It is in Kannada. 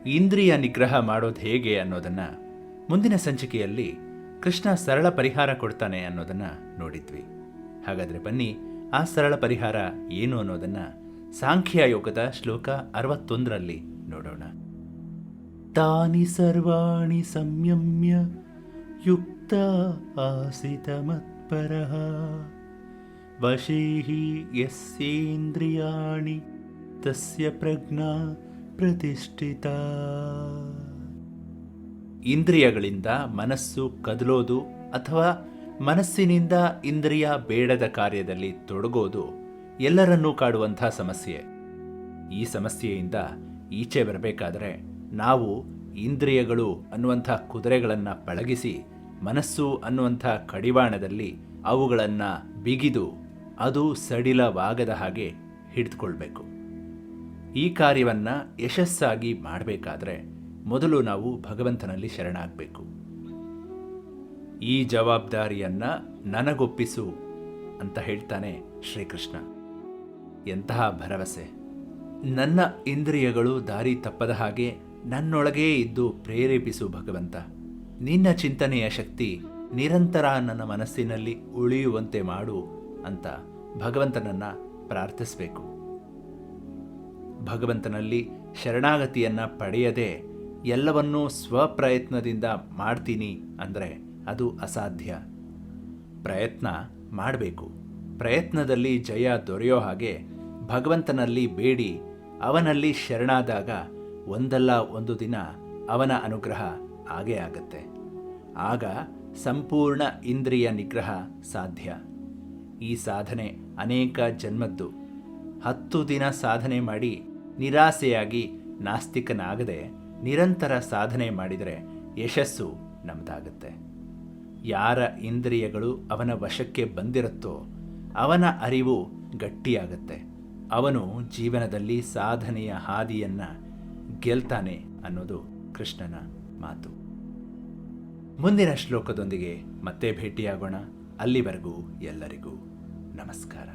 ಇಂದ್ರಿಯ ನಿಗ್ರಹ ಮಾಡೋದು ಹೇಗೆ ಅನ್ನೋದನ್ನು ಮುಂದಿನ ಸಂಚಿಕೆಯಲ್ಲಿ ಕೃಷ್ಣ ಸರಳ ಪರಿಹಾರ ಕೊಡ್ತಾನೆ ಅನ್ನೋದನ್ನು ನೋಡಿದ್ವಿ. ಹಾಗಾದರೆ ಬನ್ನಿ ಆ ಸರಳ ಪರಿಹಾರ ಏನು ಅನ್ನೋದನ್ನು ಸಾಂಖ್ಯ ಯೋಗದ ಶ್ಲೋಕ 61ರಲ್ಲಿ ನೋಡೋಣ. ತಾನಿ ಸರ್ವಾಣಿ ಸಂಯಮ್ಯ ಯುಕ್ತ ಆಸಿತ ಮತ್ಪರಃ ವಶೀಹಿ ಯಸ್ಯೇಂದ್ರಿಯಾಣಿ ತಸ್ಯ ಪ್ರಜ್ಞಾ ಪ್ರತಿಷ್ಠಿತ. ಇಂದ್ರಿಯಗಳಿಂದ ಮನಸ್ಸು ಕದಲೋದು ಅಥವಾ ಮನಸ್ಸಿನಿಂದ ಇಂದ್ರಿಯ ಬೇಡದ ಕಾರ್ಯದಲ್ಲಿ ತೊಡಗೋದು ಎಲ್ಲರನ್ನೂ ಕಾಡುವಂಥ ಸಮಸ್ಯೆ. ಈ ಸಮಸ್ಯೆಯಿಂದ ಈಚೆ ಬರಬೇಕಾದರೆ ನಾವು ಇಂದ್ರಿಯಗಳು ಅನ್ನುವಂಥ ಕುದುರೆಗಳನ್ನು ಪಳಗಿಸಿ ಮನಸ್ಸು ಅನ್ನುವಂಥ ಕಡಿವಾಣದಲ್ಲಿ ಅವುಗಳನ್ನು ಬಿಗಿದು ಅದು ಸಡಿಲವಾಗದ ಹಾಗೆ ಹಿಡಿದುಕೊಳ್ಬೇಕು. ಈ ಕಾರ್ಯವನ್ನು ಯಶಸ್ಸಾಗಿ ಮಾಡಬೇಕಾದ್ರೆ ಮೊದಲು ನಾವು ಭಗವಂತನಲ್ಲಿ ಶರಣಾಗಬೇಕು. ಈ ಜವಾಬ್ದಾರಿಯನ್ನು ನನಗೊಪ್ಪಿಸು ಅಂತ ಹೇಳ್ತಾನೆ ಶ್ರೀಕೃಷ್ಣ. ಎಂತಹ ಭರವಸೆ! ನನ್ನ ಇಂದ್ರಿಯಗಳು ದಾರಿ ತಪ್ಪದ ಹಾಗೆ ನನ್ನೊಳಗೇ ಇದ್ದು ಪ್ರೇರೇಪಿಸು ಭಗವಂತ. ನಿನ್ನ ಚಿಂತನೆಯ ಶಕ್ತಿ ನಿರಂತರ ನನ್ನ ಮನಸ್ಸಿನಲ್ಲಿ ಉಳಿಯುವಂತೆ ಮಾಡು ಅಂತ ಭಗವಂತನನ್ನು ಪ್ರಾರ್ಥಿಸಬೇಕು. ಭಗವಂತನಲ್ಲಿ ಶರಣಾಗತಿಯನ್ನು ಪಡೆಯದೆ ಎಲ್ಲವನ್ನೂ ಸ್ವಪ್ರಯತ್ನದಿಂದ ಮಾಡ್ತೀನಿ ಅಂದರೆ ಅದು ಅಸಾಧ್ಯ. ಪ್ರಯತ್ನ ಮಾಡಬೇಕು. ಪ್ರಯತ್ನದಲ್ಲಿ ಜಯ ದೊರೆಯೋ ಹಾಗೆ ಭಗವಂತನಲ್ಲಿ ಬೇಡಿ ಅವನಲ್ಲಿ ಶರಣಾದಾಗ ಒಂದಲ್ಲ ಒಂದು ದಿನ ಅವನ ಅನುಗ್ರಹ ಆಗೇ ಆಗತ್ತೆ. ಆಗ ಸಂಪೂರ್ಣ ಇಂದ್ರಿಯ ನಿಗ್ರಹ ಸಾಧ್ಯ. ಈ ಸಾಧನೆ ಅನೇಕ ಜನ್ಮದ್ದು. 10 ದಿನ ಸಾಧನೆ ಮಾಡಿ ನಿರಾಸೆಯಾಗಿ ನಾಸ್ತಿಕನಾಗದೆ ನಿರಂತರ ಸಾಧನೆ ಮಾಡಿದರೆ ಯಶಸ್ಸು ನಮ್ಮದಾಗತ್ತೆ. ಯಾರ ಇಂದ್ರಿಯಗಳು ಅವನ ವಶಕ್ಕೆ ಬಂದಿರುತ್ತೋ ಅವನ ಅರಿವು ಗಟ್ಟಿಯಾಗತ್ತೆ. ಅವನು ಜೀವನದಲ್ಲಿ ಸಾಧನೆಯ ಹಾದಿಯನ್ನು ಗೆಲ್ತಾನೆ ಅನ್ನೋದು ಕೃಷ್ಣನ ಮಾತು. ಮುಂದಿನ ಶ್ಲೋಕದೊಂದಿಗೆ ಮತ್ತೆ ಭೇಟಿಯಾಗೋಣ. ಅಲ್ಲಿವರೆಗೂ ಎಲ್ಲರಿಗೂ ನಮಸ್ಕಾರ.